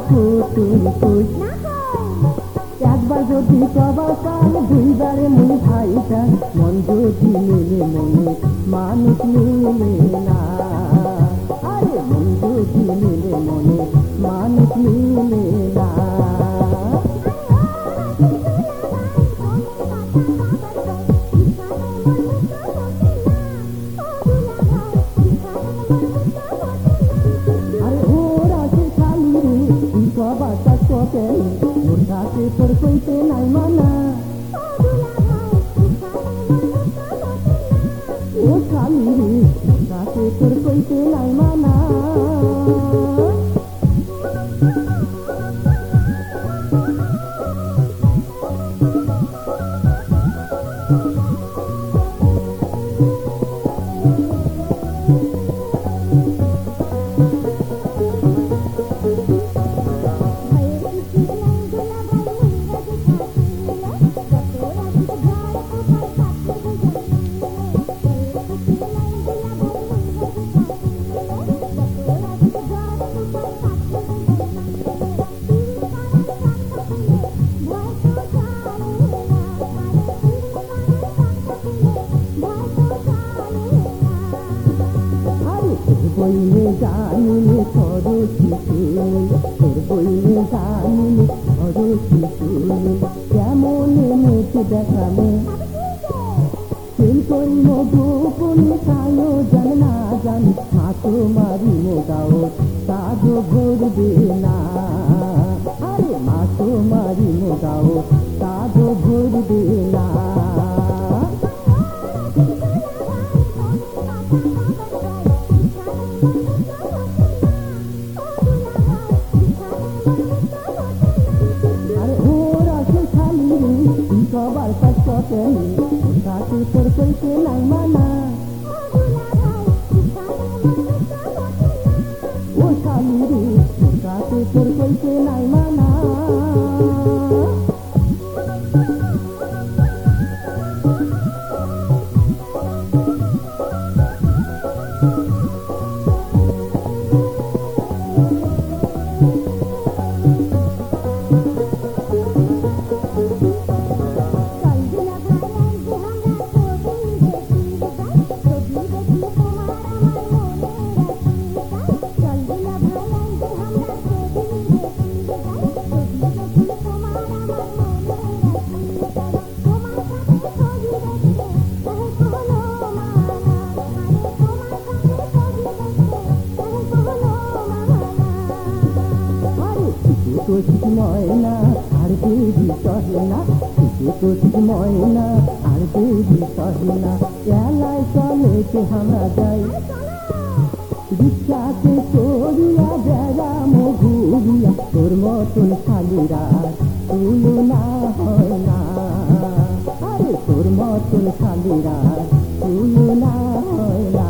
কুটুম তুই একবার যদি কবার কাল দুইবারে মুই ভাইটা মন যদি মিলে মনে মানুষ মিলে না আরে মন যদি মিলে মনে মানুষ মিলে না তোর কইতে নাই মানা ও খালি রাতে তোর কইতে নাই মানা বইলে জানিলে করো শিশুল তোর বইলে জানিলে করো শিশুল কেমন মুখ দেখামে তেল করিম গোপনে খায়ো জান না জান হাতো মারি মোগাও সাজো ভরবে না আরে মাতো মারি মোগাও সাজো ভরবে না সবার কাজ করেন কাছে তোর কইতে নাই মানা ও শালি রে কাছে তোর কইতে নাই মানা ময়না আর দেবী সহেনা ময়না আর দেবী সহেনা এলাই চলেতে আমরা যাই রিক্সাতে চড়িয়া বেড়াম ঘুরিয়া তোর মতন শালিরা তুলনা হয় না আরে তোর মতন শালিরা তুলনা হয় না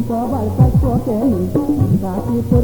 সবার কাজ করেন কাছে তোর